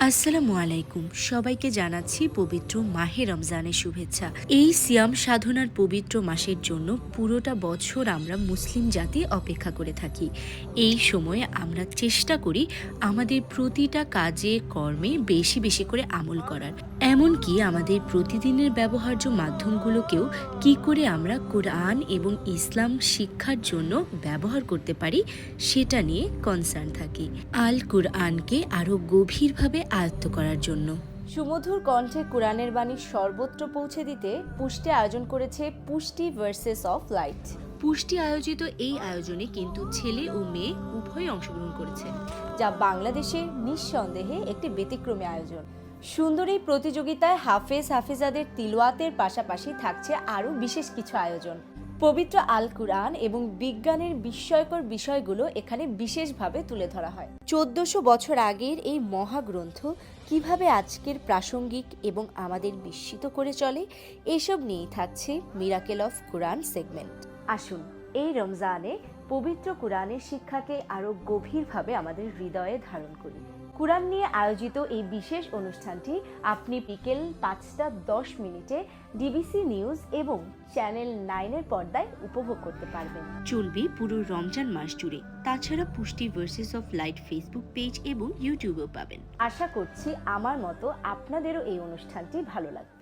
আসসালামু আলাইকুম। সবাইকে জানাচ্ছি পবিত্র মাহে রমজানের শুভেচ্ছা। এই সিয়াম সাধনার পবিত্র মাসের জন্য পুরোটা বছর আমরা মুসলিম জাতি অপেক্ষা করে থাকি। এই সময়ে আমরা চেষ্টা করি আমাদের প্রতিটা কাজে কর্মে বেশি বেশি করে আমল করার। এমনকি আমাদের প্রতিদিনের ব্যবহার্য মাধ্যমগুলোকেও কি করে আমরা কোরআন এবং ইসলাম শিক্ষার জন্য ব্যবহার করতে পারি সেটা নিয়ে কনসার্ন থাকি। আল কুরআনকে আরও গভীরভাবে আয়ত্ত করার জন্য। সুমধুর কণ্ঠে কোরআনের বাণী সর্বত্র পৌঁছে দিতে পুষ্টি আয়োজন করেছে পুষ্টি ভার্সেস অফ লাইট। পুষ্টি আয়োজিত এই আয়োজনে কিন্তু ছেলে ও মেয়ে উভয়ই অংশগ্রহণ করেছে, যা বাংলাদেশে নিঃসন্দেহে একটি ব্যতিক্রমী আয়োজন। সুন্দর এই প্রতিযোগিতায় হাফেজাদের তিলওয়াতের পাশাপাশি থাকছে আরও বিশেষ কিছু আয়োজন। পবিত্র আল কুরআন এবং বিজ্ঞানের বিস্ময়কর বিষয়গুলো এখানে বিশেষভাবে তুলে ধরা হয়। 1400 বছর আগের এই মহাগ্রন্থ কিভাবে আজকের প্রাসঙ্গিক এবং আমাদের বিস্মিত করে চলে, এসব নিয়েই থাকছে মিরাকেল অফ কুরআন সেগমেন্ট। আসুন এই রমজানে পবিত্র কুরআনের শিক্ষাকে আরও গভীরভাবে আমাদের হৃদয়ে ধারণ করি। কুরআন নিয়ে আয়োজিত এই বিশেষ অনুষ্ঠানটি আপনি বিকেল 5টা 10 মিনিটে ডিবিসি নিউজ এবং চ্যানেল 9-এর পর্দায় উপভোগ করতে পারবেন। চলবে পুরো রমজান মাস জুড়ে। তাছাড়া পুষ্টি versus of light Facebook page এবং ইউটিউবেও পাবেন। আশা করছি আমার মতো আপনাদেরও এই অনুষ্ঠানটি ভালো লাগবে।